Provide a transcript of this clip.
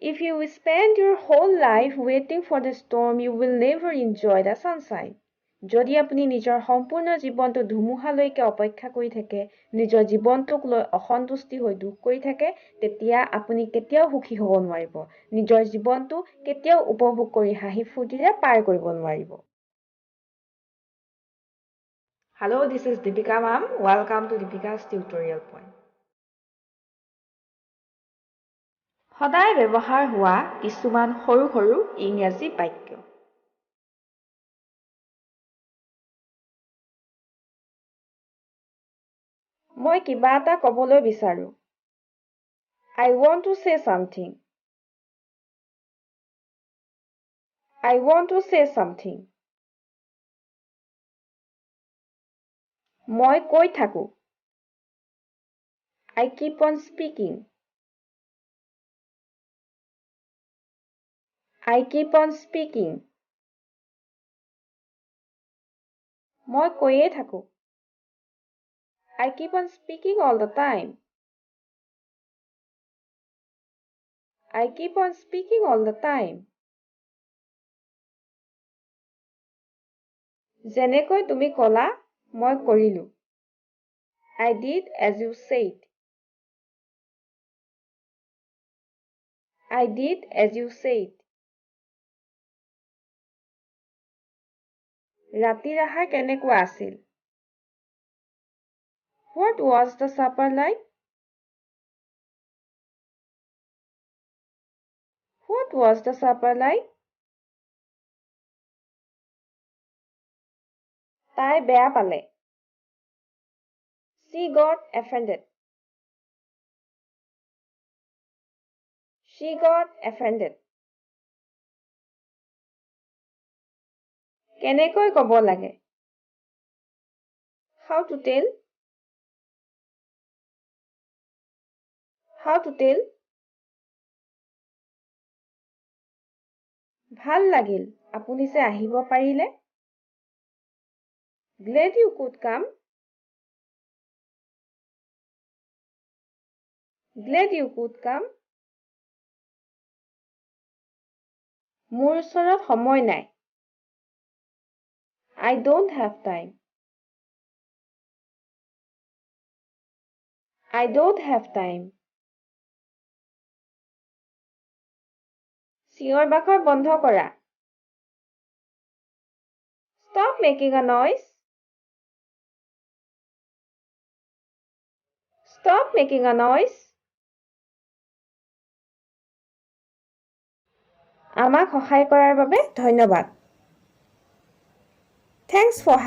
If you spend your whole life waiting for the storm, you will never enjoy the sunshine. যদি আপুনি নিজৰ সম্পূৰ্ণ জীৱনটো ধুমুহালৈকে অপেক্ষা কৰি থাকে, নিজৰ জীৱনটোক লৈ অসন্তুষ্টি হৈ দুখ কৰি থাকে, তেতিয়া আপুনি কেতিয়াও সুখী হ'ব নোৱাৰিব। নিজৰ জীৱনটো কেতিয়াও উপভোগ কৰি হাঁহি ফূৰ্তিৰে পাৰ কৰিব নোৱাৰিব। Hello, this is Dipika ma'am. Welcome to Dipika's tutorial point. সদায় ব্যৱহাৰ হোৱা কিছুমান সৰু সৰু ইংৰাজী বাক্য। মই কিবা এটা ক'বলৈ বিচাৰো। I want to say something. I want to say something. মই কৈ থাকো। I keep on speaking. I keep on speaking. মই কৈয়ে থাকো। I keep on speaking all the time. I keep on speaking all the time. যেনেকৈ তুমি ক'লা, মই কৰিলো। I did as you said. I did as you said. ৰাতিৰ আহাৰ কেনেকুৱা আছিল? What was the supper like? What was the supper like? তাই বেয়া পালে। She got offended. She got offended. কেনেকৈ ক'ব লাগে? How to tell? How to tell? ভাল লাগিল, আপুনি যে আহিব পাৰিলে। Glad you could come. Glad you could come. মোৰ ওচৰত সময় নাই। I don't have time. I don't have time. চিঞৰ বাখৰ বন্ধ কৰা। Stop making a noise. Stop making a noise. আমাক সহায় কৰাৰ বাবে ধন্যবাদ। Thanks for